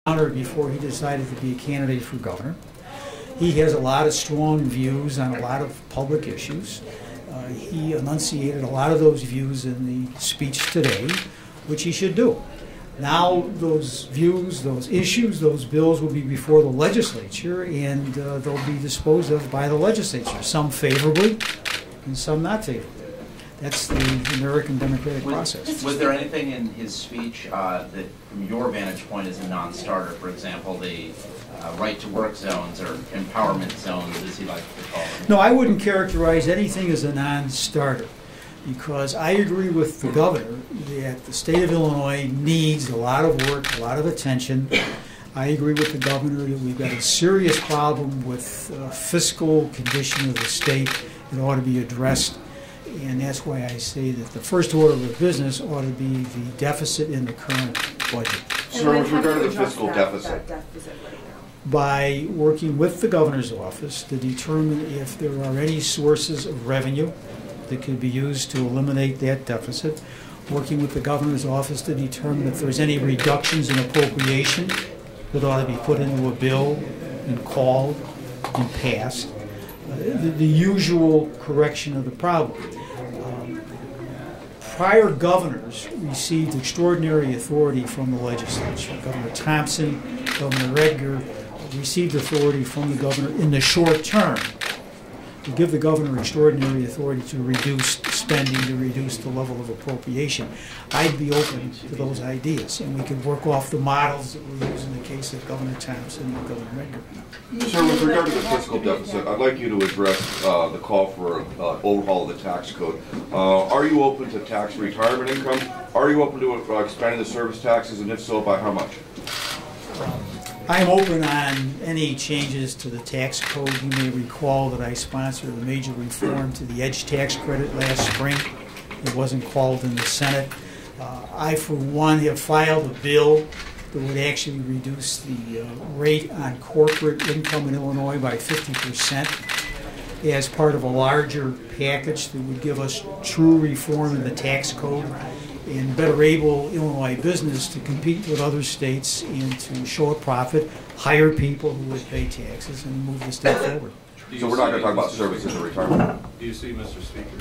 Rauner before he decided to be a candidate for governor. He has a lot of strong views on a lot of public issues. He enunciated a lot of those views in the speech today, which he should do. Now those views, those issues, those bills will be before the legislature, and they'll be disposed of by the legislature, some favorably and some not favorably. That's the American democratic process. Was there anything in his speech that, from your vantage point, is a non-starter? For example, the right-to-work zones or empowerment zones, as he likes to call them? No, I wouldn't characterize anything as a non-starter, because I agree with the governor that the state of Illinois needs a lot of work, a lot of attention. I agree with the governor that we've got a serious problem with fiscal condition of the state that ought to be addressed. And that's why I say that the first order of business ought to be the deficit in the current budget. Sir, with regard to the fiscal deficit By working with the governor's office to determine if there are any sources of revenue that could be used to eliminate that deficit, working with the governor's office to determine if there's any reductions in appropriation that ought to be put into a bill and called and passed. The usual correction of the problem. Prior governors received extraordinary authority from the legislature. Governor Thompson, Governor Edgar received authority from the governor in the short term to give the governor extraordinary authority to reduce spending, to reduce the level of appropriation. I'd be open to those ideas, and we could work off the models that we use in the case of Governor Thompson and Governor Edgar. Sir, with regard to the fiscal deficit, I'd like you to address the call for overhaul of the tax code. Are you open to tax retirement income? Are you open to expanding the service taxes, and if so, by how much? I'm open on any changes to the tax code. You may recall that I sponsored a major reform to the edge tax credit last spring. It wasn't called in the Senate. I, for one, have filed a bill that would actually reduce the rate on corporate income in Illinois by 50% as part of a larger package that would give us true reform in the tax code and better able Illinois business to compete with other states and to show a profit, hire people who would pay taxes, and move the state forward. So we're not going to talk about services or retirement. Do you see, Mr. Speaker?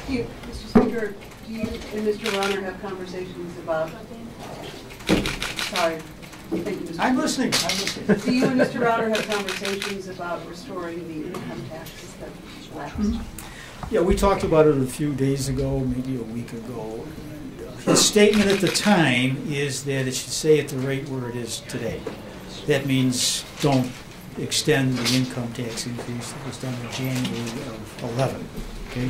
Mr. Speaker, do you and Mr. Rauner have conversations about... Sorry. Thank you, Mr. I'm listening. I'm listening. Do you and Mr. Rauner have conversations about restoring the income taxes that lapsed? Yeah, we talked about it a few days ago, maybe a week ago. And, his statement at the time is that it should stay at the rate where it is today. That means don't extend the income tax increase that was done in January of 11. Okay?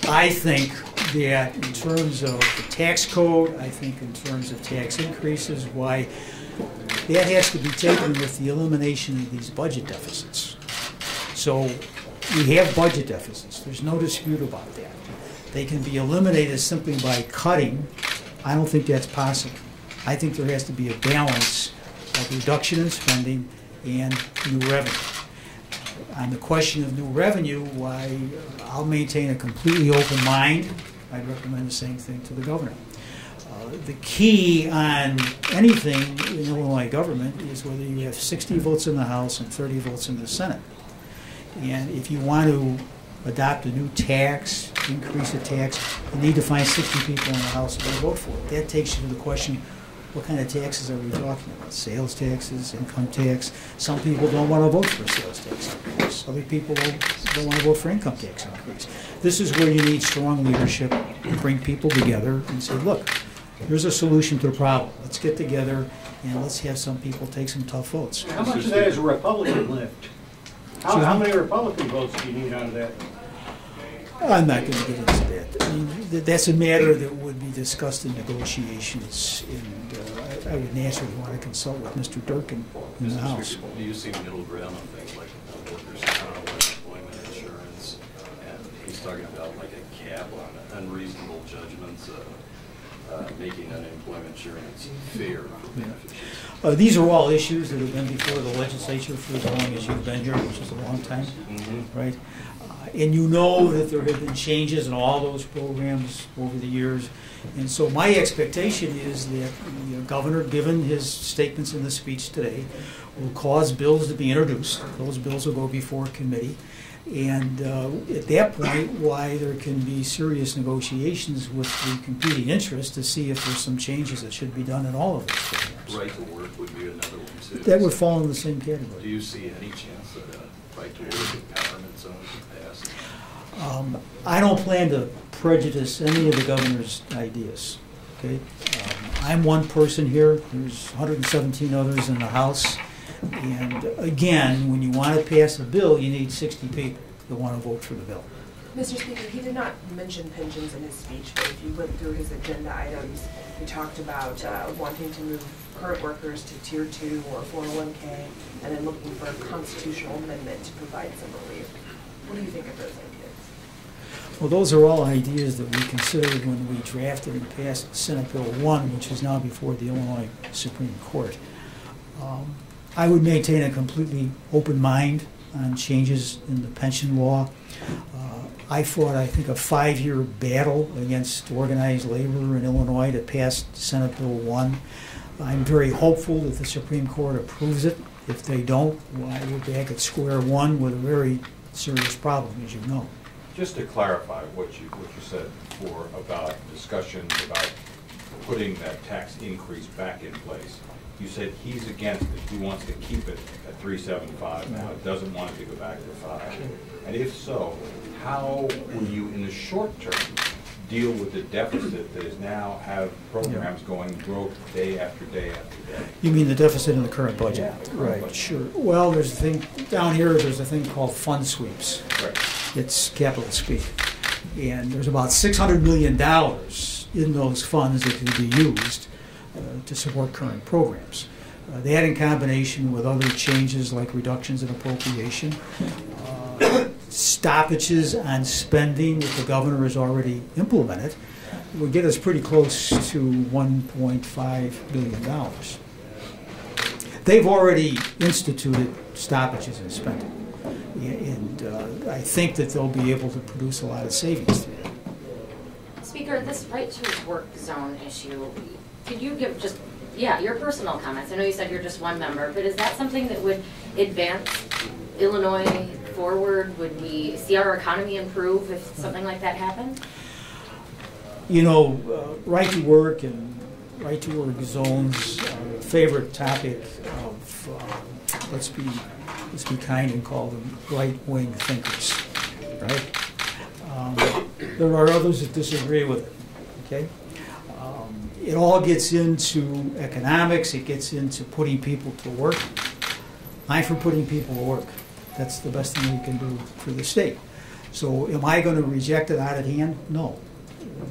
I think that in terms of the tax code, I think in terms of tax increases, why that has to be taken with the elimination of these budget deficits. So we have budget deficits. There's no dispute about that. They can be eliminated simply by cutting. I don't think that's possible. I think there has to be a balance of reduction in spending and new revenue. On the question of new revenue, why I'll maintain a completely open mind. I'd recommend the same thing to the governor. The key on anything in Illinois government is whether you have 60 votes in the House and 30 votes in the Senate. And if you want to adopt a new tax, increase a tax, you need to find 60 people in the House who will vote for it. That takes you to the question, what kind of taxes are we talking about? Sales taxes, income tax. Some people don't want to vote for a sales tax increase. Other people don't want to vote for income tax increase. This is where you need strong leadership to bring people together and say, look, here's a solution to the problem. Let's get together and let's have some people take some tough votes. How much of that is a Republican lift? How many Republican votes do you need out of that? I'm not going to get into that. I mean, that's a matter that would be discussed in negotiations, and I would naturally want to consult with Mr. Durkin in the House. Do you see middle ground on things like workers' comp, unemployment insurance, and he's talking about like a cap on unreasonable judgments, making unemployment insurance fair for beneficiaries? These are all issues that have been before the legislature for as long as you've been here, which is a long time, right? And you know that there have been changes in all those programs over the years. And so my expectation is that the governor, given his statements in the speech today, will cause bills to be introduced. Those bills will go before committee. And at that point, why there can be serious negotiations with the competing interests to see if there's some changes that should be done in all of those programs. Right to work would be another one too. That would fall in the same category. Do you see any chance that a right to work empowerment zone could pass? I don't plan to prejudice any of the governor's ideas. Okay, I'm one person here. There's 117 others in the House. And again, when you want to pass a bill, you need 60 people that want to vote for the bill. Mr. Speaker, he did not mention pensions in his speech, but if you went through his agenda items, he talked about wanting to move current workers to Tier 2 or 401k, and then looking for a constitutional amendment to provide some relief. What do you think of those ideas? Well, those are all ideas that we considered when we drafted and passed Senate Bill 1, which is now before the Illinois Supreme Court. I would maintain a completely open mind on changes in the pension law. I fought, I think, a 5-year battle against organized labor in Illinois to pass Senate Bill 1. I'm very hopeful that the Supreme Court approves it. If they don't, well, we're back at square one with a very serious problem, as you know. Just to clarify what you said before about discussions about putting that tax increase back in place. You said he's against it. He wants to keep it at 375 now. Doesn't want it to go back to 5. And if so, how will you, in the short term, deal with the deficit that is now have programs going growth day after day after day? You mean the deficit in the current budget? Yeah, Right, budget. sure. Well, there's a thing, down here, there's a thing called fund sweeps. Right. It's capital speak. And there's about $600 million in those funds that can be used to support current programs. That in combination with other changes like reductions in appropriation, stoppages on spending that the governor has already implemented, would get us pretty close to $1.5 billion. They've already instituted stoppages in spending, and I think that they'll be able to produce a lot of savings through that. Speaker, this right to work zone issue, could you give just, your personal comments? I know you said you're just one member, but is that something that would advance Illinois forward? Would we see our economy improve if something like that happened? You know, right to work and right to work zones are a favorite topic of, let's be kind and call them right-wing thinkers, right? There are others that disagree with it, okay? It all gets into economics, it gets into putting people to work. I'm for putting people to work. That's the best thing we can do for the state. So am I going to reject it out of hand? No.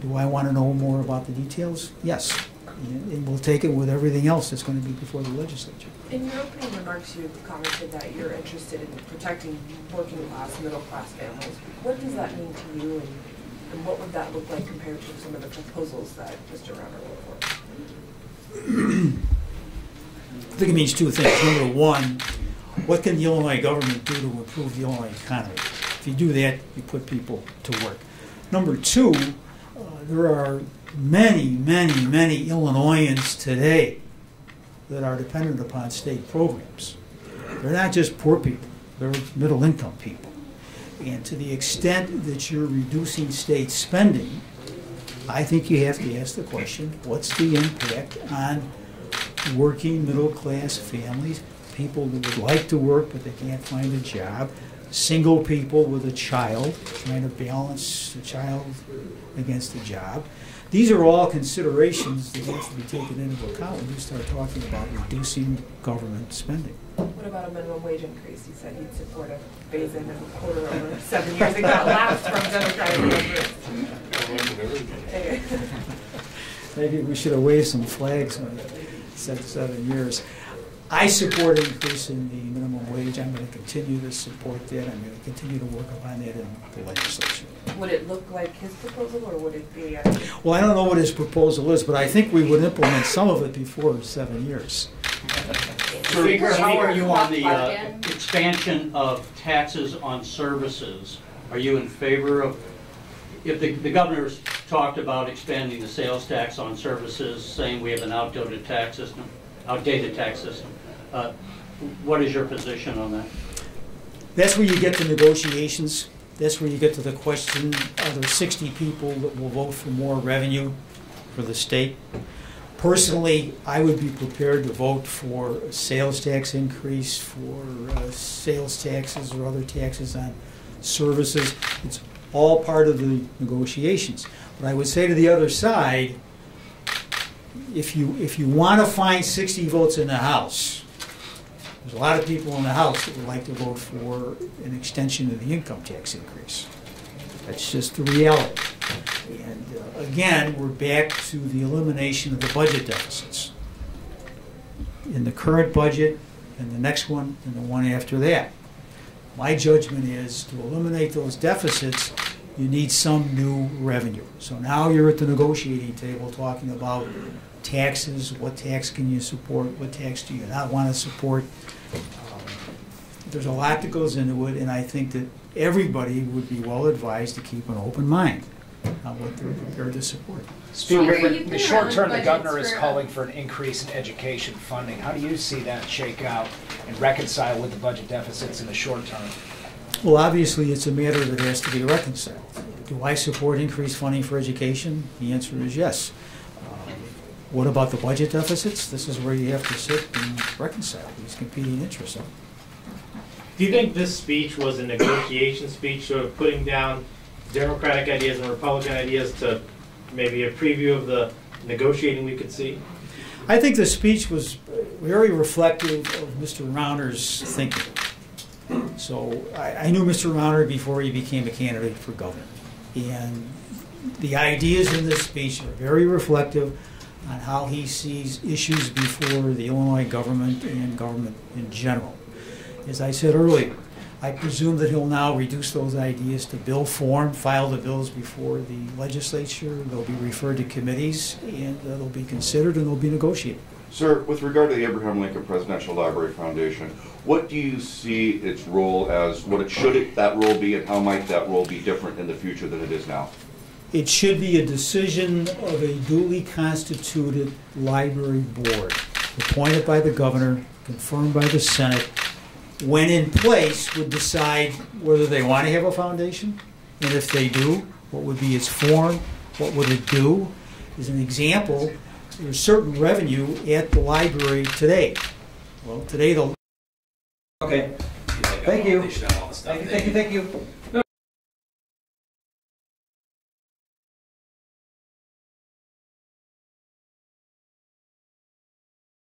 Do I want to know more about the details? Yes. And we'll take it with everything else that's going to be before the legislature. In your opening remarks, you commented that you're interested in protecting working class, middle class families. What does that mean to you, and what would that look like compared to some of the proposals that Mr. Rauner put forward? I think it means two things. Number one, what can the Illinois government do to improve the Illinois economy? If you do that, you put people to work. Number two, there are many, many, many Illinoisans today that are dependent upon state programs. They're not just poor people, they're middle income people. And to the extent that you're reducing state spending, I think you have to ask the question, what's the impact on working middle class families, people that would like to work but they can't find a job, single people with a child, trying to balance the child against the job. These are all considerations that have to be taken into account when you start talking about reducing government spending. What about a minimum wage increase? You said you'd support a phase-in of a quarter over 7 years. It got lapsed from Democratic members. Maybe we should have waved some flags when it said 7 years. I support increasing the minimum wage. I'm going to continue to support that. I'm going to continue to work upon that in the legislature. Would it look like his proposal, or would it be? Well, I don't know what his proposal is, but I think we would implement some of it before 7 years. Speaker, how are you on the Again? expansion of taxes on services? Are you in favor of, if the governor's talked about expanding the sales tax on services, saying we have an outdated tax system, what is your position on that? That's where you get to negotiations. That's where you get to the question, are there 60 people that will vote for more revenue for the state? Personally, I would be prepared to vote for a sales tax increase, for sales taxes or other taxes on services. It's all part of the negotiations. But I would say to the other side, if you want to find 60 votes in the House, there's a lot of people in the House that would like to vote for an extension of the income tax increase. That's just the reality. And again, we're back to the elimination of the budget deficits. In the current budget, and the next one, and the one after that. My judgment is to eliminate those deficits, you need some new revenue. So now you're at the negotiating table talking about taxes, what tax can you support, what tax do you not want to support. There's a lot that goes into it, and I think that everybody would be well advised to keep an open mind on what they're prepared to support. Speaker, in the short term, the governor is calling for an increase in education funding. How do you see that shake out and reconcile with the budget deficits in the short term? Well, obviously, it's a matter that has to be reconciled. Do I support increased funding for education? The answer is yes. What about the budget deficits? This is where you have to sit and reconcile these competing interests. Do you think this speech was a negotiation speech, sort of putting down Democratic ideas and Republican ideas to maybe a preview of the negotiating we could see? I think the speech was very reflective of Mr. Rauner's thinking. So I knew Mr. Rauner before he became a candidate for governor. And the ideas in this speech are very reflective on how he sees issues before the Illinois government and government in general. As I said earlier, I presume that he'll now reduce those ideas to bill form, file the bills before the legislature, they'll be referred to committees, and they'll be considered and they'll be negotiated. Sir, with regard to the Abraham Lincoln Presidential Library Foundation, what do you see its role as, that role be, and how might that role be different in the future than it is now? It should be a decision of a duly constituted library board, appointed by the governor, confirmed by the Senate, when in place would decide whether they want to have a foundation, and if they do, what would be its form, what would it do. As an example, there's certain revenue at the library today. Well, today the... Okay. Thank you. Thank you.